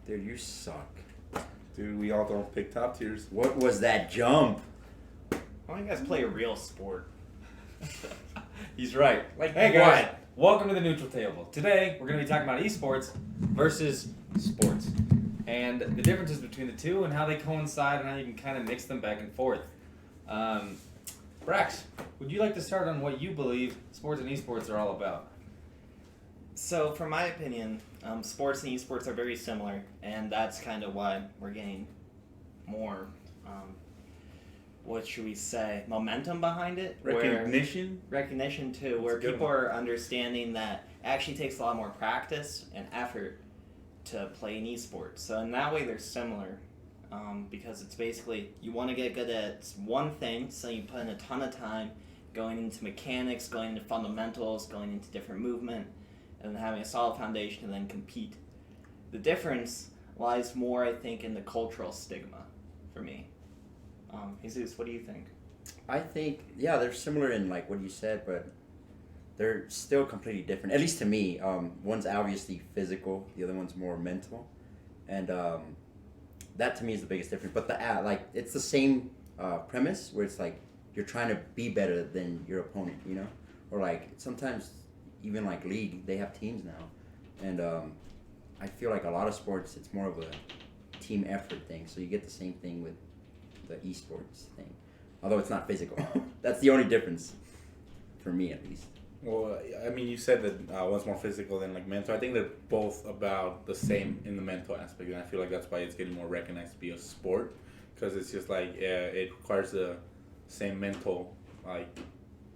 Dude, you suck. Dude, we all don't pick top tiers. What was that jump? Why don't you guys play a real sport? He's right. Like Hey guys, what? welcome to the neutral table. Today we're going to be talking about esports versus sports, and the differences between the two and how they coincide and how you can kind of mix them back and forth. Brax, would you like to start on what you believe sports and esports are all about? So, from my opinion, sports and esports are very similar, and that's kind of why we're getting more, what should we say, momentum behind it. Recognition? Recognition, too, That's where a good people one. are understanding that it actually takes a lot more practice and effort to play an esport. So, in that way, they're similar, because it's basically, you want to get good at one thing, so you put in a ton of time going into mechanics, going into fundamentals, going into different movement, and then having a solid foundation and then compete. The difference lies more, I think, in the cultural stigma for me. Jesus, what do you think? I think, yeah, they're similar in like what you said, but they're still completely different. At least to me, one's obviously physical, the other one's more mental, and that to me is the biggest difference. But like it's the same premise where it's like you're trying to be better than your opponent, you know, or like sometimes even like league, they have teams now, and I feel like a lot of sports it's more of a team effort thing. So you get the same thing with the esports thing, although it's not physical. That's the only difference for me, at least. Well, I mean, you said that one's more physical than like mental. I think they're both about the same in the mental aspect, and I feel like that's why it's getting more recognized to be a sport, because it's just like it requires the same mental, like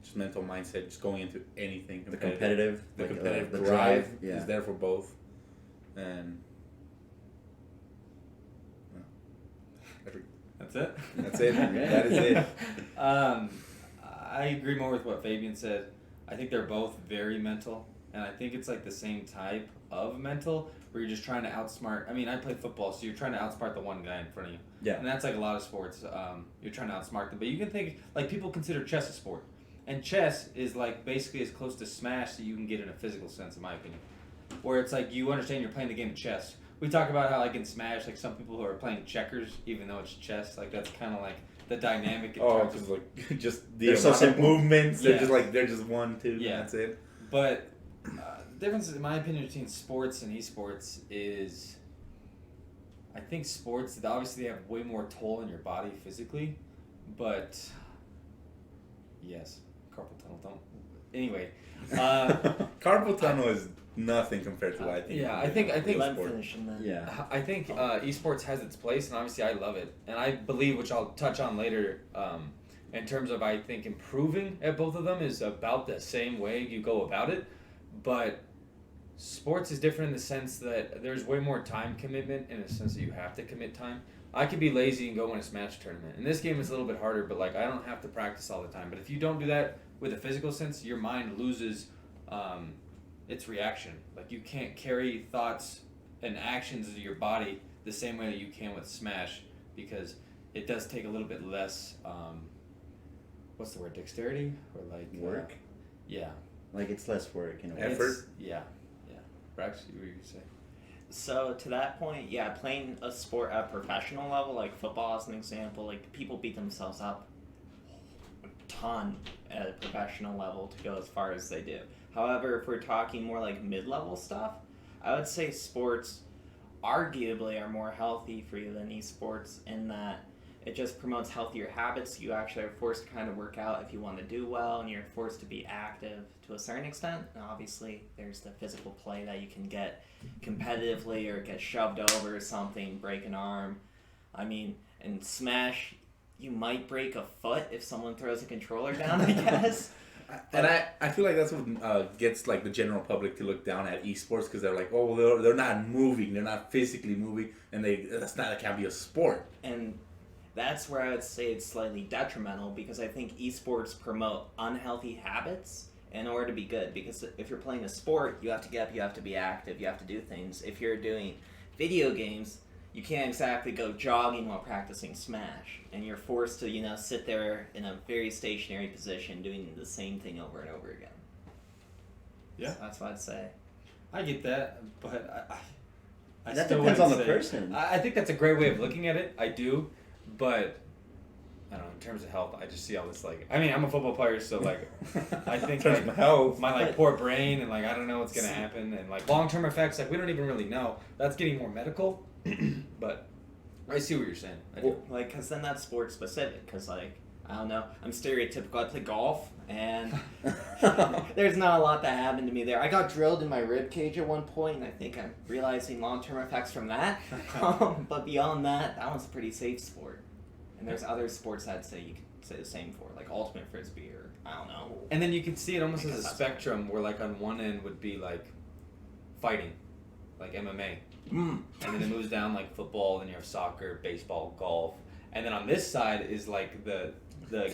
just mental mindset, just going into anything. The competitive The the drive yeah. is there for both, and That's it? that's it. That is it. I agree more with what Fabian said. I think they're both very mental, and I think it's like the same type of mental where you're just trying to outsmart. I mean, I play football, so you're trying to outsmart the one guy in front of you. Yeah. And that's like a lot of sports. You're trying to outsmart them. But you can think, like, people consider chess a sport. And chess is like basically as close to Smash that you can get in a physical sense, in my opinion. Where it's like you understand you're playing the game of chess. We talk about how like in Smash, like some people who are playing checkers, even though it's chess, like that's kind of like the dynamic. In Oh, terms of, because like just the They're so amount of simple. movements. They're Yeah. just like they're just 1, 2. Yeah. And that's it. But the difference, in my opinion, between sports and esports is, I think sports obviously they have way more toll on your body physically, but yes, carpal tunnel. Don't. Anyway, Carpal tunnel is nothing compared to what I think. yeah, I think Let him sport. finish and then... Yeah. I think esports has its place, and obviously I love it, and I believe, which I'll touch on later, in terms of I think improving at both of them is about the same way you go about it, but sports is different in the sense that there's way more time commitment in the sense that you have to commit time. I could be lazy and go win a Smash tournament. In this game, it's a little bit harder, but like I don't have to practice all the time. But if you don't do that with a physical sense, your mind loses its reaction. Like you can't carry thoughts and actions of your body the same way that you can with Smash, because it does take a little bit less. What's the word? Dexterity or like Work? Yeah. Like it's less work in a way. Effort? Yeah. Brax, what were you say? So to that point, yeah, playing a sport at a professional level, like football as an example, like people beat themselves up a ton at a professional level to go as far as they do. However, if we're talking more like mid-level stuff, I would say sports arguably are more healthy for you than esports in that it just promotes healthier habits. You actually are forced to kind of work out if you want to do well, and you're forced to be active to a certain extent. And obviously, there's the physical play that you can get competitively or get shoved over or something, break an arm. I mean, in Smash, you might break a foot if someone throws a controller down, I guess. And I feel like that's what gets like the general public to look down at esports, because they're like, oh, they're not moving, they're not physically moving, and that can't be a sport. And that's where I would say it's slightly detrimental, because I think esports promote unhealthy habits in order to be good. Because if you're playing a sport, you have to get up, you have to be active, you have to do things. If you're doing video games, you can't exactly go jogging while practicing Smash, and you're forced to, sit there in a very stationary position doing the same thing over and over again. Yeah. So that's what I'd say. I get that, but That still depends on wouldn't the say- person. I think that's a great way of looking at it. I do, but I don't know. In terms of health, I just see all this like. I mean, I'm a football player, so like, I think There's like, my health. my like poor brain and like I don't know what's gonna happen and like long term effects. Like we don't even really know. That's getting more medical, but I see what you're saying. I do. Like, cause then that's sports specific. Cause like, I don't know, I'm stereotypical. I play golf, and there's not a lot that happened to me there. I got drilled in my rib cage at one point, and I think I'm realizing long term effects from that. But beyond that, that one's a pretty safe sport. And there's other sports I'd say you could say the same for, like ultimate frisbee or I don't know. And then you can see it almost Because as a that's spectrum where like on one end would be like fighting, like MMA. And then it moves down like football, then you have soccer, baseball, golf. And then on this side is like the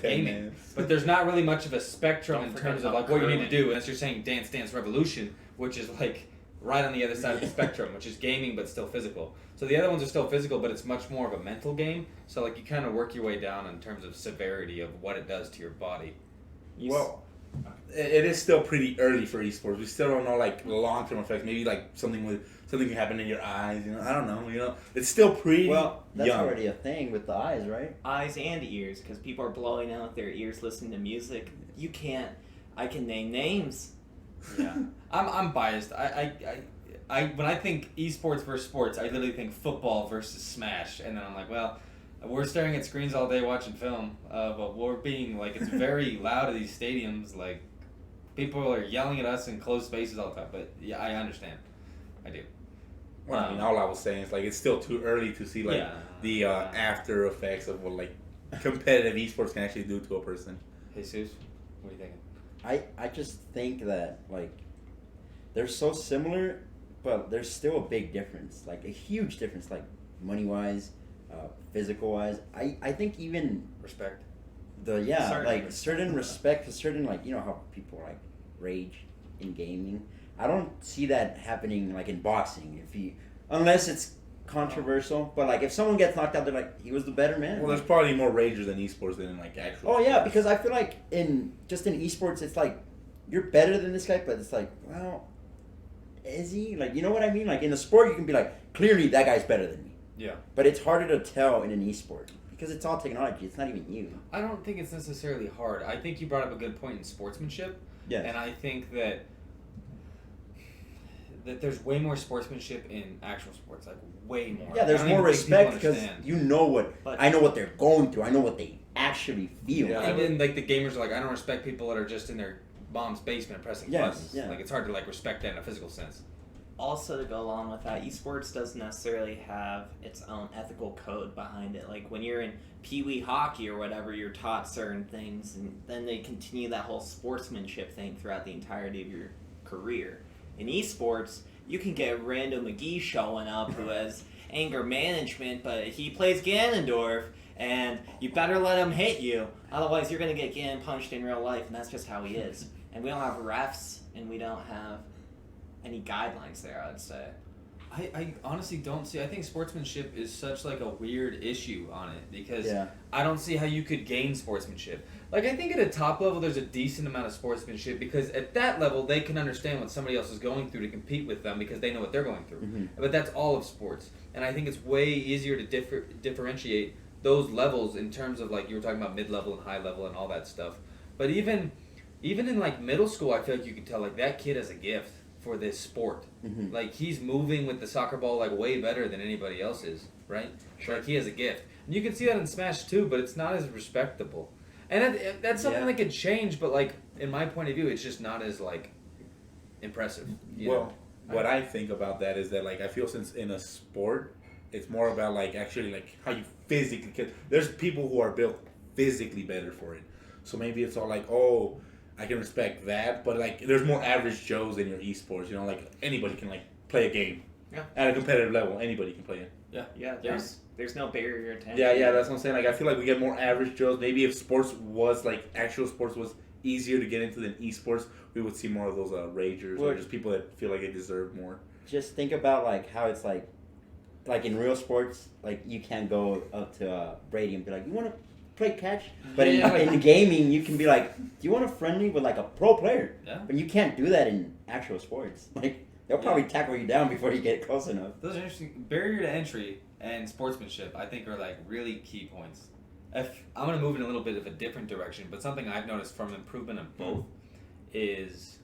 gaming. But there's not really much of a spectrum Don't in forget terms of about like what you need to curling. do. Unless you're saying Dance Dance Revolution, which is like right on the other side of the spectrum, which is gaming but still physical. So the other ones are still physical, but it's much more of a mental game. So like you kind of work your way down in terms of severity of what it does to your body. Well, it is still pretty early for esports. We still don't know like long term effects. Maybe like something can happen in your eyes. You know, I don't know. You know, it's still pretty Well, that's young. already a thing with the eyes, right? Eyes and ears, because people are blowing out their ears listening to music. You can't. I can name names. Yeah, I'm biased. I when I think esports versus sports, I literally think football versus Smash, and then I'm like, well, we're staring at screens all day watching film, but we're being like it's very loud at these stadiums. Like people are yelling at us in closed spaces all the time. But yeah, I understand. I do. Well, I mean, all I was saying is like it's still too early to see like Yeah. the after effects of what like competitive esports can actually do to a person. Jesus, what are you thinking? I just think that like they're so similar, but there's still a big difference, like a huge difference, like money wise, physical wise. I think even Respect. certain respect to certain like how people like rage in gaming. I don't see that happening like in boxing unless it's controversial. But like if someone gets knocked out, they're like he was the better man. Well, there's probably more ragers in esports than in like actual. Oh yeah, sports. because I feel like in esports, it's like you're better than this guy, but it's like, well, is he? Like, you know what I mean? Like in a sport, you can be like, clearly that guy's better than me. Yeah. But it's harder to tell in an esport because it's all technology. It's not even you. I don't think it's necessarily hard. I think you brought up a good point in sportsmanship. Yeah. And I think that there's way more sportsmanship in actual sports, like way more. Yeah, there's I don't more even think people respect because understand. you know what But- I know what they're going through. I know what they actually feel. Yeah. And then like the gamers are like, I don't respect people that are just in their mom's basement pressing Yes, buttons. yeah. Like it's hard to like respect that in a physical sense. Also, to go along with that, esports doesn't necessarily have its own ethical code behind it. Like when you're in pee-wee hockey or whatever, you're taught certain things, and then they continue that whole sportsmanship thing throughout the entirety of your career. In esports, you can get random McGee showing up who has anger management, but he plays Ganondorf, and you better let him hit you, otherwise you're going to get Ganon punched in real life, and that's just how he is. And we don't have refs, and we don't have any guidelines there, I'd say. I honestly don't see. I think sportsmanship is such like a weird issue on it because Yeah. I don't see how you could gain sportsmanship. Like I think at a top level there's a decent amount of sportsmanship because at that level they can understand what somebody else is going through to compete with them because they know what they're going through. Mhm. But that's all of sports, and I think it's way easier to differentiate those levels in terms of like you were talking about mid level and high level and all that stuff. But even in like middle school, I feel like you can tell like that kid has a gift for this sport. Mhm. Like he's moving with the soccer ball like way better than anybody else is, right? Sure. Like he has a gift. And you can see that in Smash too, but it's not as respectable. And that's something Yeah. that could change, but like in my point of view, it's just not as like impressive. You Well, know? what I think about that is that like I feel since in a sport, it's more about like actually like how you physically can. There's people who are built physically better for it, so maybe it's all like, oh, I can respect that, but like there's more average Joes in your esports. You know, like anybody can like play a game. Yeah. At a competitive level, anybody can play it. Yeah, there's no barrier to entry. Yeah, that's what I'm saying. Like I feel like we get more average Joes. Maybe if sports was like actual sports was easier to get into than esports, we would see more of those ragers or Well- just people that feel like they deserve more. Just think about like how it's like in real sports, like you can't go up to Brady and be like, you want to play catch? But in gaming, you can be like, do you want to friendly with like a pro player? Yeah. But you can't do that in actual sports. Like They'll probably tackle you down before you get close enough. Those are interesting. Barrier to entry and sportsmanship, I think, are like really key points. If I'm gonna move in a little bit of a different direction, but something I've noticed from improvement of both is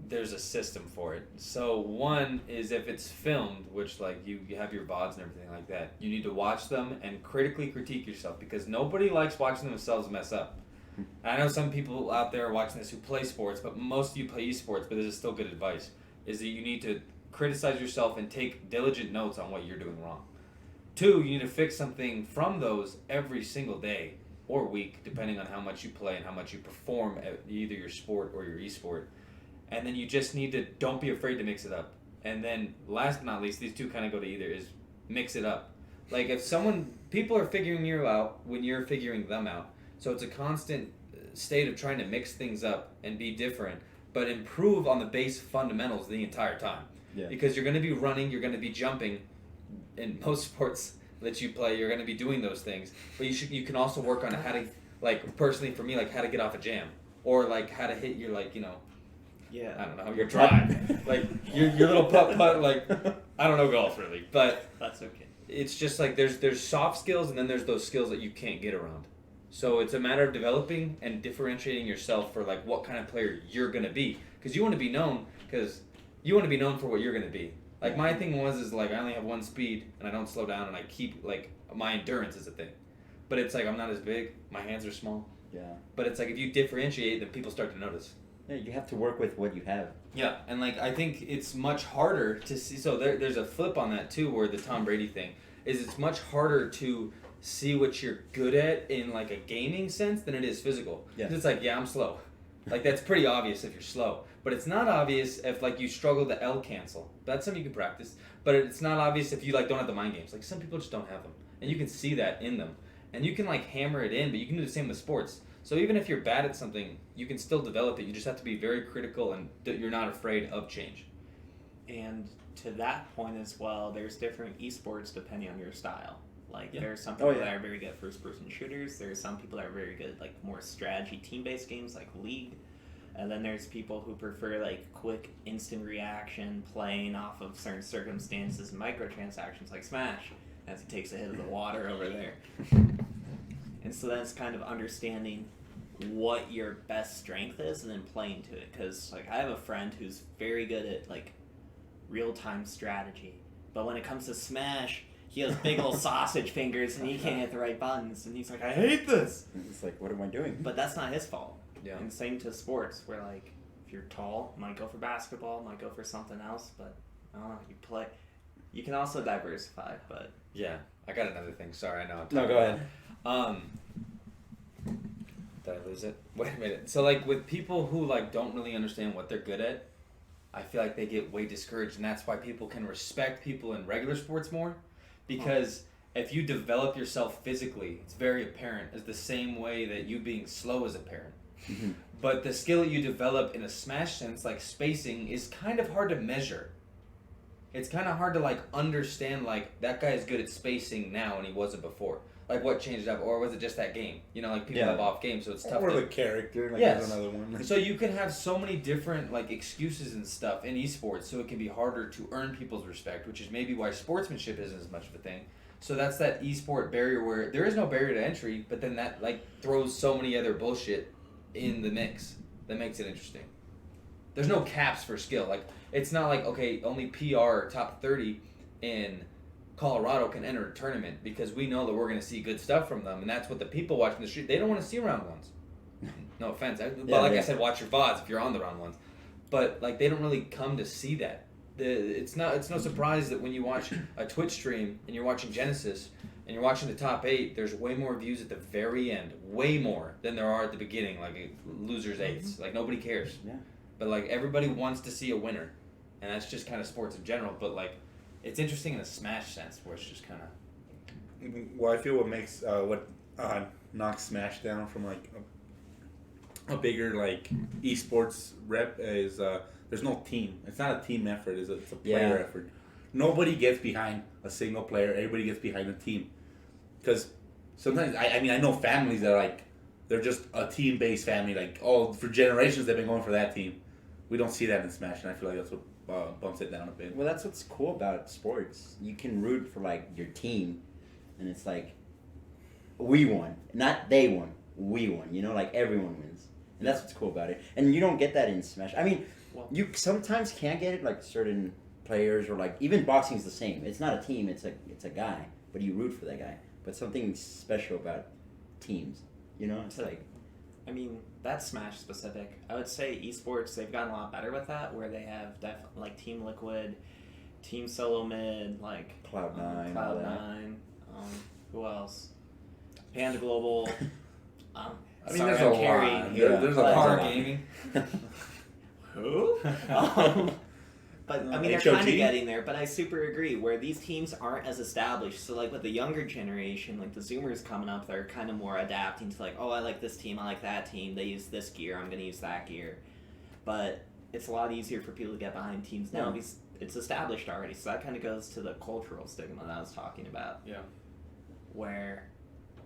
there's a system for it. So one is if it's filmed, which like you have your VODs and everything like that, you need to watch them and critically critique yourself because nobody likes watching themselves mess up. And I know some people out there watching this who play sports, but most of you play esports, but this is still good advice, is that you need to criticize yourself and take diligent notes on what you're doing wrong. 2, you need to fix something from those every single day or week, depending on how much you play and how much you perform at either your sport or your esport. And then you just need to, don't be afraid to mix it up. And then last but not least, these two kind of go to either, is mix it up. Like if people are figuring you out when you're figuring them out. So it's a constant state of trying to mix things up and be different, but improve on the base fundamentals the entire time. Yeah. Because you're going to be running, you're going to be jumping. In most sports that you play, you're going to be doing those things. But you can also work on how to, like personally for me, like how to get off a jam. Or like how to hit your like, Yeah. I don't know, your drive. Like your little putt, like, I don't know golf really. But That's okay. it's just like there's soft skills and then there's those skills that you can't get around. So it's a matter of developing and differentiating yourself for like what kind of player you're gonna be, because you want to be known for what you're gonna be. Like my thing is like I only have one speed and I don't slow down and I keep like my endurance is a thing, but it's like I'm not as big, my hands are small. Yeah. But it's like if you differentiate, then people start to notice. Yeah, you have to work with what you have. Yeah, and like I think it's much harder to see. So there's a flip on that too, where the Tom Brady thing is it's much harder to see what you're good at in like a gaming sense than it is physical. Yeah. 'Cause it's like, yeah, I'm slow. Like that's pretty obvious if you're slow, but it's not obvious if like you struggle to L cancel. That's something you can practice, but it's not obvious if you like don't have the mind games. Like some people just don't have them, and you can see that in them, and you can like hammer it in, but you can do the same with sports. So even if you're bad at something, you can still develop it. You just have to be very critical and you're not afraid of change. And to that point as well, there's different esports depending on your style. Like Yeah. there's some people yeah. that are very good at first-person shooters. There's some people that are very good at like more strategy, team-based games like League. And then there's people who prefer like quick, instant reaction, playing off of certain circumstances and microtransactions like Smash, as he takes a hit of the water over there. And so that's kind of understanding what your best strength is and then playing to it. Because like I have a friend who's very good at like real-time strategy, but when it comes to Smash, he has big old sausage fingers and he can't hit the right buttons, and he's like, I hate this. It's like, what am I doing? But that's not his fault. Yeah. And same to sports, where like if you're tall, might go for basketball, might go for something else, but I don't know, you play. You can also diversify, but Yeah, I got another thing. Sorry, I know. No, go ahead. Did I lose it? Wait a minute. So like with people who like don't really understand what they're good at, I feel like they get way discouraged, and that's why people can respect people in regular sports more, because if you develop yourself physically, it's very apparent, as the same way that you being slow is apparent. Mhm. But the skill you develop in a Smash sense, like spacing, is kind of hard to measure. It's kind of hard to like understand like that guy is good at spacing now and he wasn't before. Like what changed up, or was it just that game? You know, like people Yeah. have off games, so it's tough. Or to... the character, like Yes. there's another one. So you can have so many different like excuses and stuff in esports, so it can be harder to earn people's respect, which is maybe why sportsmanship isn't as much of a thing. So that's that esport barrier where there is no barrier to entry, but then that like throws so many other bullshit in the mix that makes it interesting. There's no caps for skill. Like it's not like okay, only PR top 30 in Colorado can enter a tournament, because we know that we're going to see good stuff from them, and that's what the people watching the street, they don't want to see round ones. No offense. I said, watch your VODs if you're on the round ones. But like they don't really come to see that. It's no surprise that when you watch a Twitch stream and you're watching Genesis and you're watching the top 8, there's way more views at the very end, way more than there are at the beginning, like losers eights. Like nobody cares. Yeah. But like everybody wants to see a winner, and that's just kind of sports in general. But like it's interesting in a Smash sense where it's just kind of. Well, I feel what makes knocks Smash down from like a bigger like esports rep is there's no team. It's not a team effort. It's a player Yeah. effort. Nobody gets behind a single player. Everybody gets behind a team. Because sometimes I mean I know families that are like they're just a team based family. Like for generations they've been going for that team. We don't see that in Smash, and I feel like that's what bumps it down a bit. Well, that's what's cool about sports. You can root for like your team, and it's like we won, not they won. We won. You know, like everyone wins, and that's what's cool about it. And you don't get that in Smash. I mean, you sometimes can get it like certain players or like even boxing's the same. It's not a team. It's a guy, but you root for that guy. But something special about teams. You know, it's like. I mean, that's Smash specific. I would say esports, they've gotten a lot better with that, where they have definitely like Team Liquid, Team Solo Mid, like Cloud9. Cloud9. Who else? Panda Global. I mean, sorry, there's I'm a carrying lot. here. There's a but- lot. Gaming. Who? But I mean, they're HOG? kind of getting there. But I super agree. Where these teams aren't as established. So like with the younger generation, like the Zoomers coming up, they're kind of more adapting to like, oh, I like this team, I like that team. They use this gear, I'm gonna use that gear. But it's a lot easier for people to get behind teams now because it's established already. So that kind of goes to the cultural stigma that I was talking about. Yeah. Where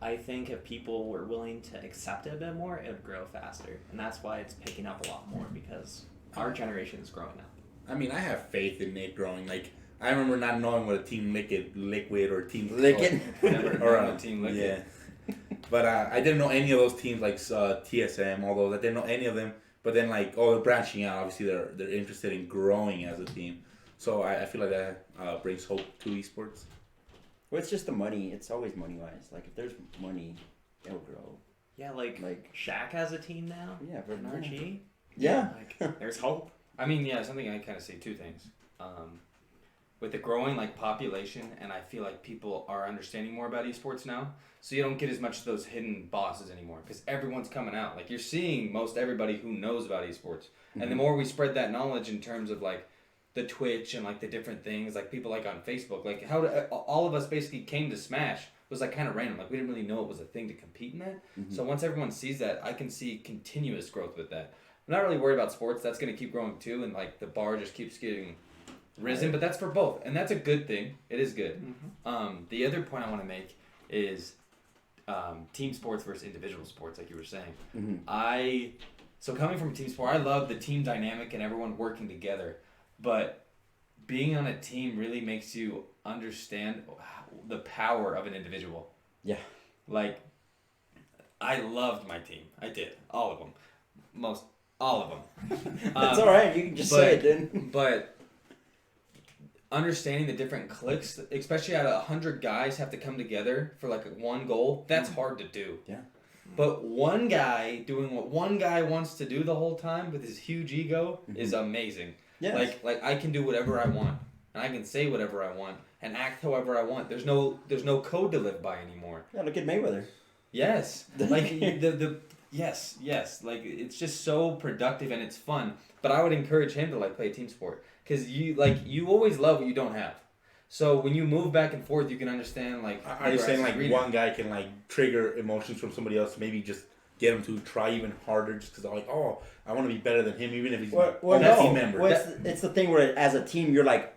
I think if people were willing to accept it a bit more, it would grow faster. And that's why it's picking up a lot more because our generation is growing up. I mean, I have faith in it growing. Like, I remember not knowing what a Team Liquid or Team Liquid. Never or known a team like yeah. it. But I didn't know any of those teams like TSM, all those. I didn't know any of them. But then like, they're branching out. Obviously, they're interested in growing as a team. So I feel like that brings hope to esports. Well, it's just the money. It's always money wise. Like if there's money, it'll grow. Yeah, like Shaq has a team now. Yeah, but in RG. Yeah. Like, there's hope. I mean, yeah, something I kind of say two things. With the growing like population, and I feel like people are understanding more about esports now, so you don't get as much of those hidden bosses anymore because everyone's coming out. Like you're seeing most everybody who knows about esports, and the more we spread that knowledge in terms of like the Twitch and like the different things, like people like on Facebook, like how all of us basically came to Smash was like kind of random. Like we didn't really know it was a thing to compete in that. So once everyone sees that, I can see continuous growth with that. I'm not really worried about sports. That's going to keep growing too, and like the bar just keeps getting risen. But that's for both, and that's a good thing. It is good. The other point I want to make is team sports versus individual sports, like you were saying. So coming from a team sport, I love the team dynamic and everyone working together. But being on a team really makes you understand the power of an individual. Yeah. Like, I loved my team. I did. All of them. All of them. That's all right. You can just say it then. But understanding the different cliques, especially out of 100 guys have to come together for like one goal, that's hard to do. Yeah. But one guy doing what one guy wants to do the whole time with his huge ego is amazing. Yes. Like I can do whatever I want, and I can say whatever I want, and act however I want. There's no code to live by anymore. Yeah, look at Mayweather. Yes, like yes. Like it's just so productive and it's fun. But I would encourage him to like play a team sport because you always love what you don't have. So when you move back and forth, you can understand like. Are you saying like one guy can like trigger emotions from somebody else? Maybe just get him to try even harder, just because they're like, oh, I want to be better than him, even if he's Well, a team member. Well, it's the thing where as a team you're like,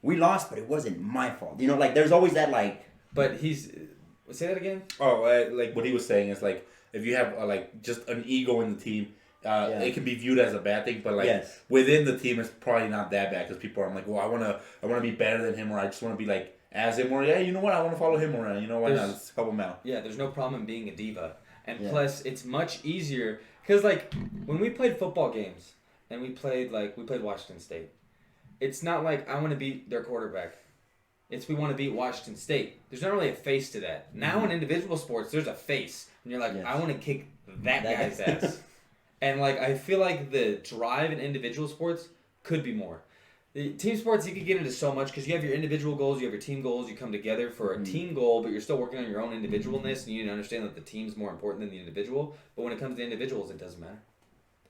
we lost, but it wasn't my fault. You know, like there's always that like. But say that again. Oh, like what he was saying is like if you have like just an ego in the team. It can be viewed as a bad thing, but like within the team, it's probably not that bad because people are like, well, I wanna be better than him, or I just wanna be like as him, or you know what, I wanna follow him around. You know why not? Let's help him out. Yeah, there's no problem in being a diva, and plus it's much easier because like when we played football games and we played Washington State, it's not like I want to beat their quarterback. It's we want to beat Washington State. There's not really a face to that. Now in individual sports, there's a face, and you're like, I want to kick that guy's ass. And, like, I feel like the drive in individual sports could be more. The team sports, you could get into so much because you have your individual goals, you have your team goals, you come together for a team goal, but you're still working on your own individualness, and you need to understand that the team's more important than the individual. But when it comes to individuals, it doesn't matter.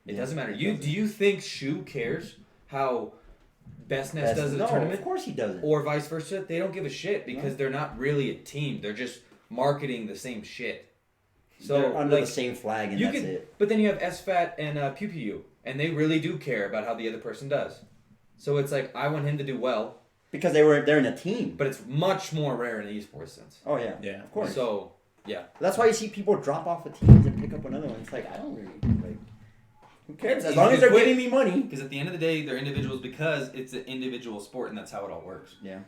It doesn't matter. Do you think Shu cares how Bestness does in the tournament? Of course he doesn't. Or vice versa? They don't give a shit because they're not really a team. They're just marketing the same shit. So they're under the same flag, and that's it. But then you have SFAT and Pew Pew, and they really do care about how the other person does. So it's like I want him to do well because they're in a team. But it's much more rare in the esports sense. Oh yeah, of course. So yeah, that's why you see people drop off of teams and pick up another one. It's like I don't really like. Who cares? It's As easy long as to they're quit. giving me money. Because at the end of the day, they're individuals because it's an individual sport, and that's how it all works. Yeah.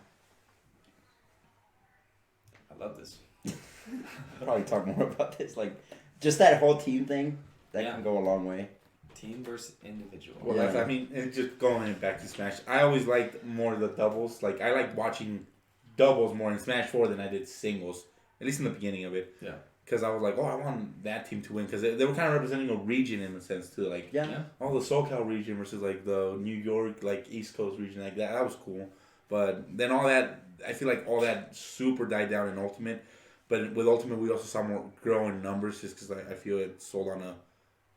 I love this. Probably talk more about this. Like, just that whole team thing, that Yeah. can go a long way. Team versus individual. Well, Yeah. I mean, and just going back to Smash, I always liked more the doubles. Like, I like watching doubles more in Smash 4 than I did singles, at least in the beginning of it. Yeah. Because I was like, oh, I want that team to win. Because they were kind of representing a region in a sense, too. Like, Yeah. oh, the SoCal region versus, like, the New York, like, East Coast region. Like, that was cool. But then all that, I feel like all that super died down in Ultimate. But with Ultimate, we also saw more growing numbers just because I feel it sold on a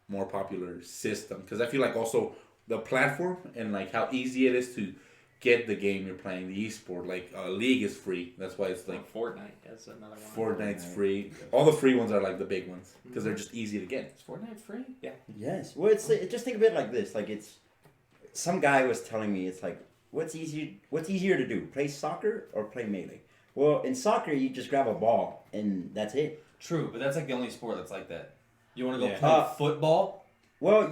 more popular system. Because I feel like also the platform and, like, how easy it is to get the game you're playing, the esport. Like, League is free. That's why it's, like, Fortnite is another one. Fortnite's free. All the free ones are, like, the big ones. Because they're just easy to get. Is Fortnite free? Yeah. Yes. Well, it's just think of it like this. Like, it's some guy was telling me it's like what's easier to do, play soccer or play melee? Well, in soccer you just grab a ball and that's it. True, but that's like the only sport that's like that. You want to go Yeah. play football? Well,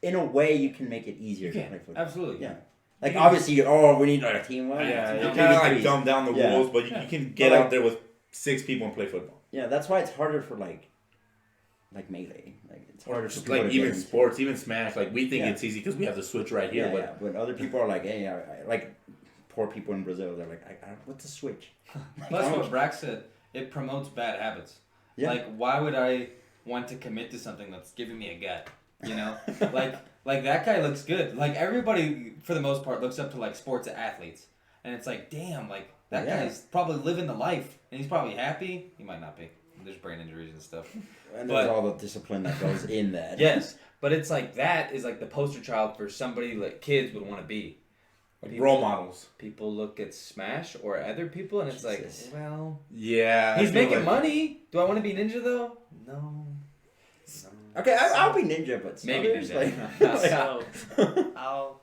in a way you can make it easier You to can. play football. Absolutely. Yeah. Like obviously, we need a team. Well, Yeah, it's you maybe kind of like threes. dumb down the Yeah. rules, but you can get But, out there with 6 people and play football. Yeah, that's why it's harder for like melee. Like it's harder for people Like to even get into. sports, even Smash, like we think Yeah. it's easy because we have the Switch right here, Yeah, but yeah. But other people are like, hey, like poor people in Brazil. They're like, what's a switch? Like, Plus, I don't- what Brack said, it promotes bad habits. Yeah. Like, why would I want to commit to something that's giving me a gut? You know, like that guy looks good. Like everybody, for the most part, looks up to like sports athletes, and it's like, damn, like that Yeah. guy's probably living the life, and he's probably happy. He might not be. There's brain injuries and stuff. And But- there's all the discipline that goes in that. Yes, but it's like that is like the poster child for somebody like kids would want to be. like role models. People look at Smash or other people, and it's Jesus. like, well, Yeah, he's I feel making like- money. Do I want to be ninja though? No. Okay, I'll be ninja, but Maybe others, ninja. like, So I'll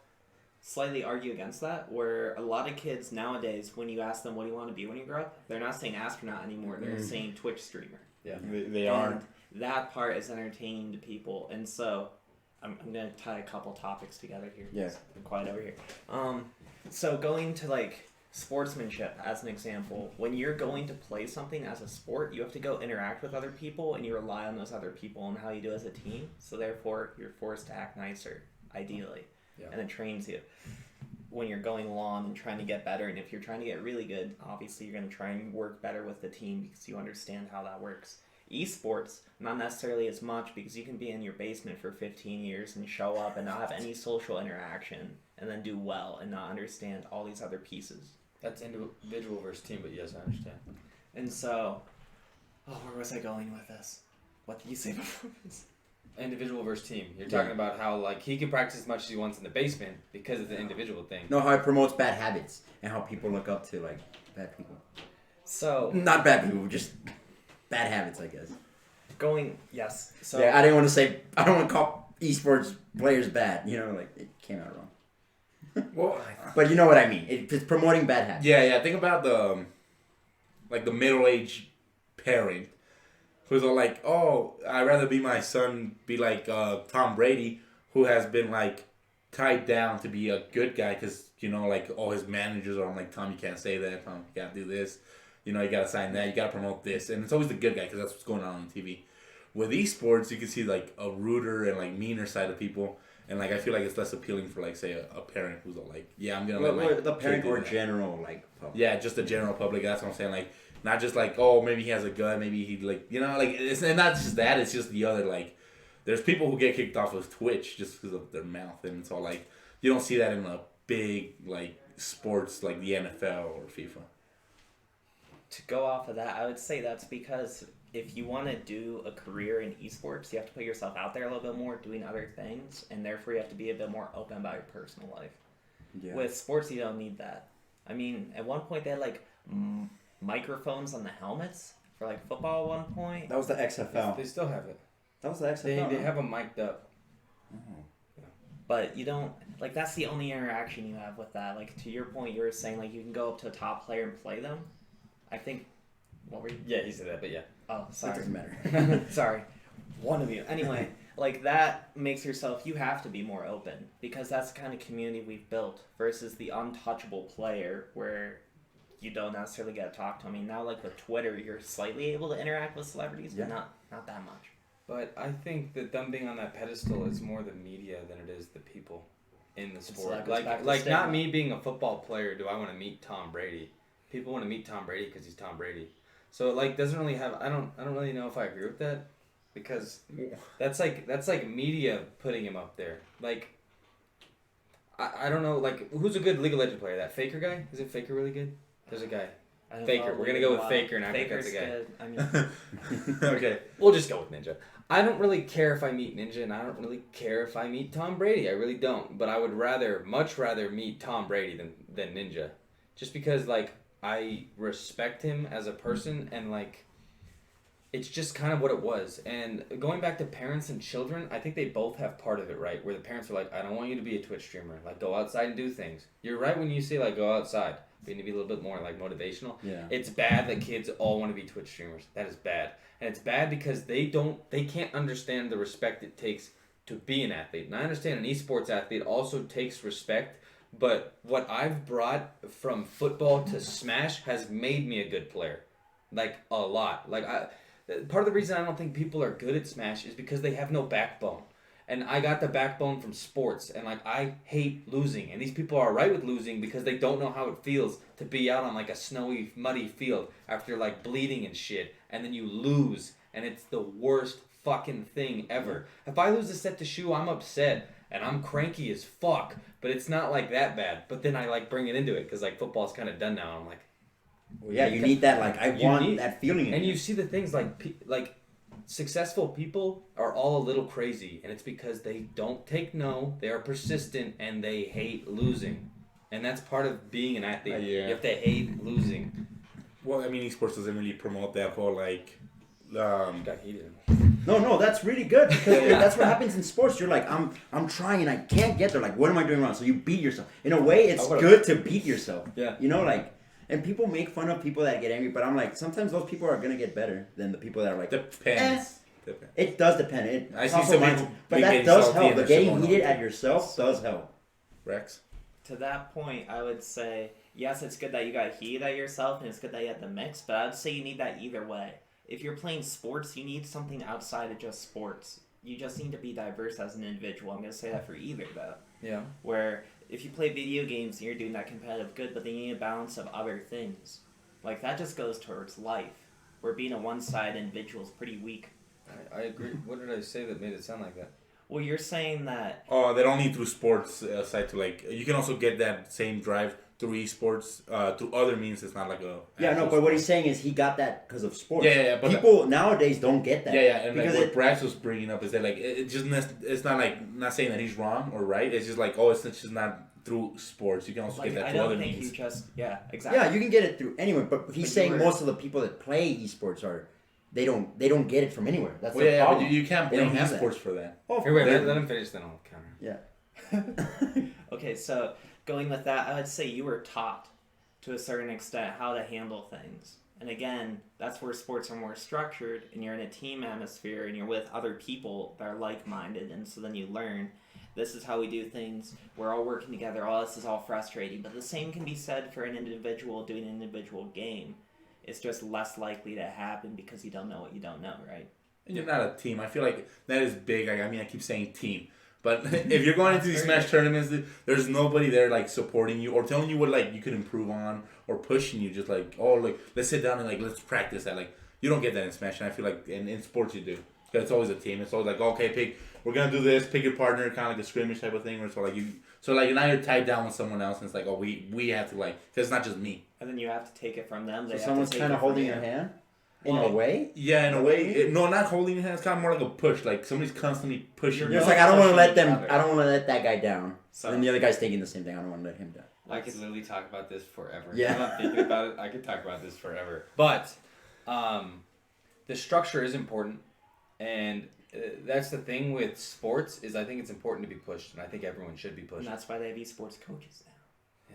slightly argue against that, where a lot of kids nowadays, when you ask them what do you want to be when you grow up, they're not saying astronaut anymore. They're saying Twitch streamer. They aren't. And that part is entertaining to people, and so I'm gonna tie a couple topics together here. Yeah. I'm quiet over here. So going to like sportsmanship as an example, when you're going to play something as a sport, you have to go interact with other people, and you rely on those other people and how you do as a team. So therefore, you're forced to act nicer, ideally, Yeah. and it trains you when you're going along and trying to get better. And if you're trying to get really good, obviously you're going to try and work better with the team because you understand how that works. Esports, not necessarily as much, because you can be in your basement for 15 years and show up and not have any social interaction and then do well and not understand all these other pieces. That's individual versus team, but yes, I understand. And so, where was I going with this? What did you say before this? Individual versus team. You're Yeah. talking about how like he can practice as much as he wants in the basement because it's an individual thing. No, how it promotes bad habits and how people look up to like bad people. So, Not bad people, just bad habits, I guess. yes. So, Yeah, I didn't want to say. I don't want to call esports players bad. You know, like it came out wrong. Well, But you know what I mean. It's promoting bad habits. yeah. Think about the middle-aged parent who's all like, "Oh, I'd rather be my son be like Tom Brady, who has been like tied down to be a good guy because like all his managers are like, Tom, you can't say that. Tom, you gotta do this. You gotta sign that. You gotta promote this, and it's always the good guy because that's what's going on TV. With esports, you can see like a ruder and like meaner side of people." And like I feel like it's less appealing for like say a parent who's all like, yeah, I'm gonna Well, let my the parent kid do or that. general like. Public. Yeah, just the general public. That's what I'm saying. Like not just like, oh, maybe he has a gun, maybe he like like it's and not just that. It's just the other like. There's people who get kicked off of Twitch just because of their mouth, and it's all like you don't see that in a big like sports like the NFL or FIFA. to go off of that, I would say that's because if you want to do a career in esports, you have to put yourself out there a little bit more, doing other things, and therefore you have to be a bit more open about your personal life. Yeah. With sports, you don't need that. I mean, at one point they had like microphones on the helmets for like football. At one point, That was the XFL. They still have it. That was the XFL. They have them mic'd up. but you don't like. That's the only interaction you have with that. Like to your point, you were saying like you can go up to a top player and play them. I think. What were you? Yeah, he said that, but yeah. Oh, It sorry. doesn't matter. Sorry. One of you. Anyway, like that makes yourself, you have to be more open because that's the kind of community we've built versus the untouchable player where you don't necessarily get to talk to. I mean, now like with Twitter, you're slightly able to interact with celebrities, but not that much. But I think that them being on that pedestal is more the media than it is the people in the sport. Like not me being a football player. Do I want to meet Tom Brady? People want to meet Tom Brady because he's Tom Brady. So it like doesn't really have. I don't really know if I agree with that because that's like media putting him up there. Like I don't know. Like who's a good League of Legends player? That Faker guy? Is it Faker really good? There's a guy. Faker. We're gonna go with Faker now. Faker's that's a guy. good. I mean, Okay. We'll just go with Ninja. I don't really care if I meet Ninja, and I don't really care if I meet Tom Brady. I really don't. But I would much rather meet Tom Brady than Ninja, just because like I respect him as a person, and like it's just kind of what it was. And going back to parents and children, I think they both have part of it right. Where the parents are like, I don't want you to be a Twitch streamer. Like go outside and do things. You're right when you say like go outside. We need to be a little bit more like motivational. Yeah. It's bad that kids all want to be Twitch streamers. That is bad. And it's bad because they can't understand the respect it takes to be an athlete. And I understand an esports athlete also takes respect, but what I've brought from football to Smash has made me a good player. Like a lot. Like part of the reason I don't think people are good at Smash is because they have no backbone. And I got the backbone from sports, and like I hate losing. And these people are alright with losing because they don't know how it feels to be out on like a snowy, muddy field after like bleeding and shit, and then you lose, and it's the worst fucking thing ever. If I lose a set to Shu, I'm upset and I'm cranky as fuck, but it's not like that bad. But then I like bring it into it because like football's kind of done now. I'm like, well, yeah, you need that. Like I want that feeling. And you see the things like. Successful people are all a little crazy, and it's because they don't take no, they are persistent, and they hate losing. And that's part of being an athlete. Yeah. You have to hate losing. Well, I mean, esports doesn't really promote that whole like. Got heated. No, that's really good because that's what happens in sports. You're like, I'm trying, I can't get there. Like, what am I doing wrong? So you beat yourself. In a way, it's good to beat yourself. Yeah. You know, like. And people make fun of people that get angry, but I'm like, sometimes those people are gonna get better than the people that are like. Depends. It does depend. I see some people, but that does help. But getting heated at yourself does help. Rex. to that point, I would say, yes, it's good that you got heat at yourself, and it's good that you had the mix, but I would say you need that either way. If you're playing sports, you need something outside of just sports. You just need to be diverse as an individual. I'm going to say that for either, though. Yeah. Where if you play video games and you're doing that competitive good, but then you need a balance of other things. Like, that just goes towards life. Where being a one-sided individual is pretty weak. I agree. What did I say that made it sound like that? Well, you're saying that... Oh, that only through sports side to like... You can also get that same drive through esports, through other means. It's not like a... Yeah, no, but what he's saying is he got that because of sports. Yeah, but people nowadays don't get that. Yeah, and because like what Brax was bringing up is that like it just it's not like not saying that he's wrong or right. It's just like it's just not through sports. You can also get that through other means. Exactly. Yeah, you can get it through anywhere, but he's saying most of the people that play esports are they don't get it from anywhere. That's the problem. But you can't blame esports for that. Oh, here, wait, let him finish, then I'll counter. Yeah. Okay, so going with that, I would say you were taught to a certain extent how to handle things. And again, that's where sports are more structured, and you're in a team atmosphere, and you're with other people that are like-minded, and so then you learn, this is how we do things, we're all working together, this is all frustrating. But the same can be said for an individual doing an individual game. It's just less likely to happen because you don't know what you don't know, right? And you're not a team. I feel like that is big. I mean, I keep saying team. But if you're going into these Smash tournaments, there's nobody there like supporting you or telling you what like you could improve on or pushing you. Just like, let's sit down and like let's practice that. Like you don't get that in Smash, and I feel like in sports you do. Because it's always a team. It's always like, okay, we're gonna do this. Pick your partner, kind of like a scrimmage type of thing. Where it's like now you're tied down with someone else, and it's like, we have to like, because it's not just me. And then you have to take it from them. So someone's kind of holding your hand. In a way? Yeah, in a way. No, not holding your hand. It's kind of more like a push. Like somebody's constantly pushing you. It's like I don't want to let that guy down. So, and then the other guy's thinking the same thing. I don't want to let him down. I could literally talk about this forever. Yeah. I'm not thinking about it. I could talk about this forever. But the structure is important. And that's the thing with sports is I think it's important to be pushed. And I think everyone should be pushed. And that's why they have esports coaches now.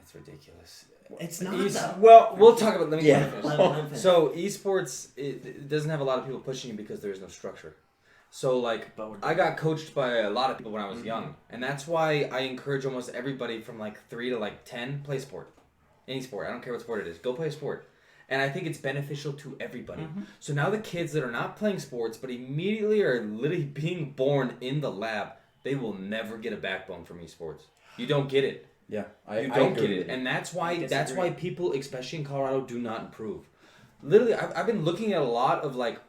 It's ridiculous. It's not though. Well, we'll talk about. Let me finish. Let him finish. So esports, it doesn't have a lot of people pushing you because there is no structure. So like But we're I got coached by a lot of people when I was young, and that's why I encourage almost everybody from like 3 to like 10 play sport, any sport. I don't care what sport it is. Go play a sport, and I think it's beneficial to everybody. So now the kids that are not playing sports but immediately are literally being born in the lab, they will never get a backbone from esports. You don't get it. Yeah, You I don't agree get with it, you. and that's I why disagree. people, especially in Colorado, do not improve. Literally, I've been looking at a lot of like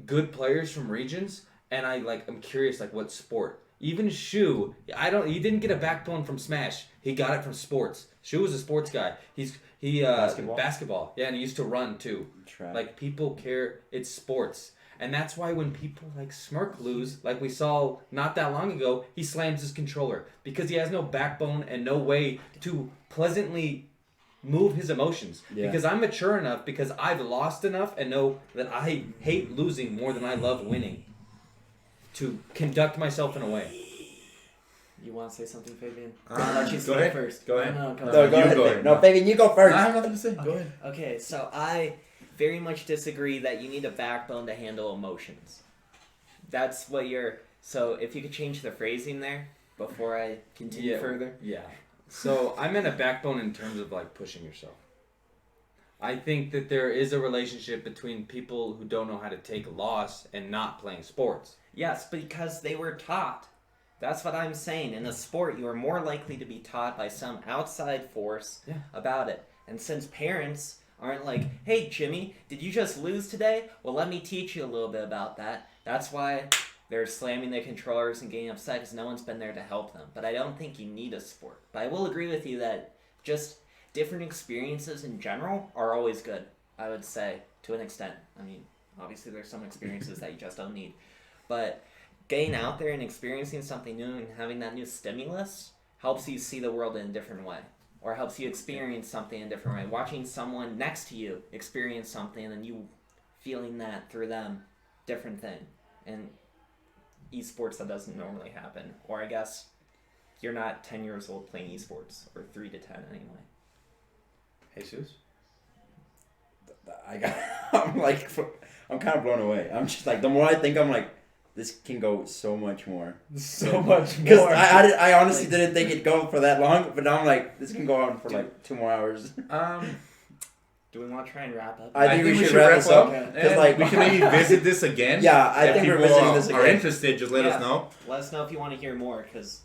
good players from regions, and I'm curious like what sport. Even Shu, he didn't get a backbone from Smash. He got it from sports. Shu was a sports guy. Basketball. Yeah, and he used to run too. Track. Like people care. It's sports. And that's why when people like Smirk lose, like we saw not that long ago, he slams his controller because he has no backbone and no way to pleasantly move his emotions. Yeah. Because I'm mature enough, because I've lost enough and know that I hate losing more than I love winning, to conduct myself in a way. You want to say something, Fabian? Go I'll let you say ahead. first. Go ahead. No, go No, ahead. go You ahead. go Fabian. ahead. No, Fabian, you go first. I have nothing to say. Go ahead. Okay, so I very much disagree that you need a backbone to handle emotions. That's what you're... So if you could change the phrasing there before I continue further. Yeah. So I meant a backbone in terms of like pushing yourself. I think that there is a relationship between people who don't know how to take loss and not playing sports. Yes, because they were taught. That's what I'm saying. In a sport, you are more likely to be taught by some outside force about it. And since parents aren't like, hey, Jimmy, did you just lose today? Well, let me teach you a little bit about that. That's why they're slamming the controllers and getting upset because no one's been there to help them. But I don't think you need a sport. But I will agree with you that just different experiences in general are always good, I would say, to an extent. I mean, obviously there's some experiences that you just don't need. But getting out there and experiencing something new and having that new stimulus helps you see the world in a different way. Or helps you experience something in a different way. Watching someone next to you experience something and you feeling that through them, different thing. And esports, that doesn't normally happen. Or I guess you're not 10 years old playing esports, or 3 to 10 anyway. Jesus? I'm kind of blown away. I'm just like, the more I think, I'm like, this can go so much more. So much Because more. I honestly didn't think it'd go for that long, but now I'm like, this can go on for like 2 more hours. Do we want to try and wrap up? I think we should wrap this up. Okay. Because like, we can maybe visit this again. Yeah, I If think we're people visiting this are again. interested, just let us know. Let us know if you want to hear more, because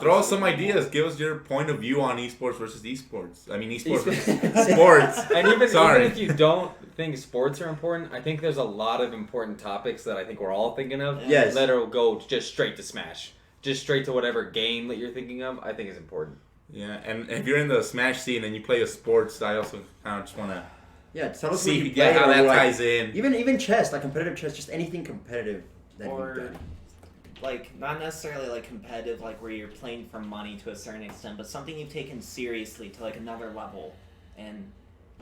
Throw us some ideas. Give us your point of view on esports versus esports. I mean, esports versus sports. And even Sorry. if you don't think sports are important, I think there's a lot of important topics that I think we're all thinking of. Yes. That will go just straight to Smash. Just straight to whatever game that you're thinking of, I think is important. Yeah, and if you're in the Smash scene and you play a sports, I also kind of just want to yeah, tell us what see you play, how or that like, ties in. Even chess, like competitive chess, just anything competitive that Or- you've done. like not necessarily like competitive, like where you're playing for money to a certain extent, but something you've taken seriously to like another level. And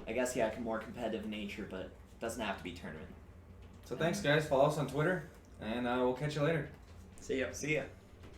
I guess more competitive nature, but doesn't have to be tournament. So thanks, guys. Follow us on Twitter, and we'll catch you later. See ya. See ya.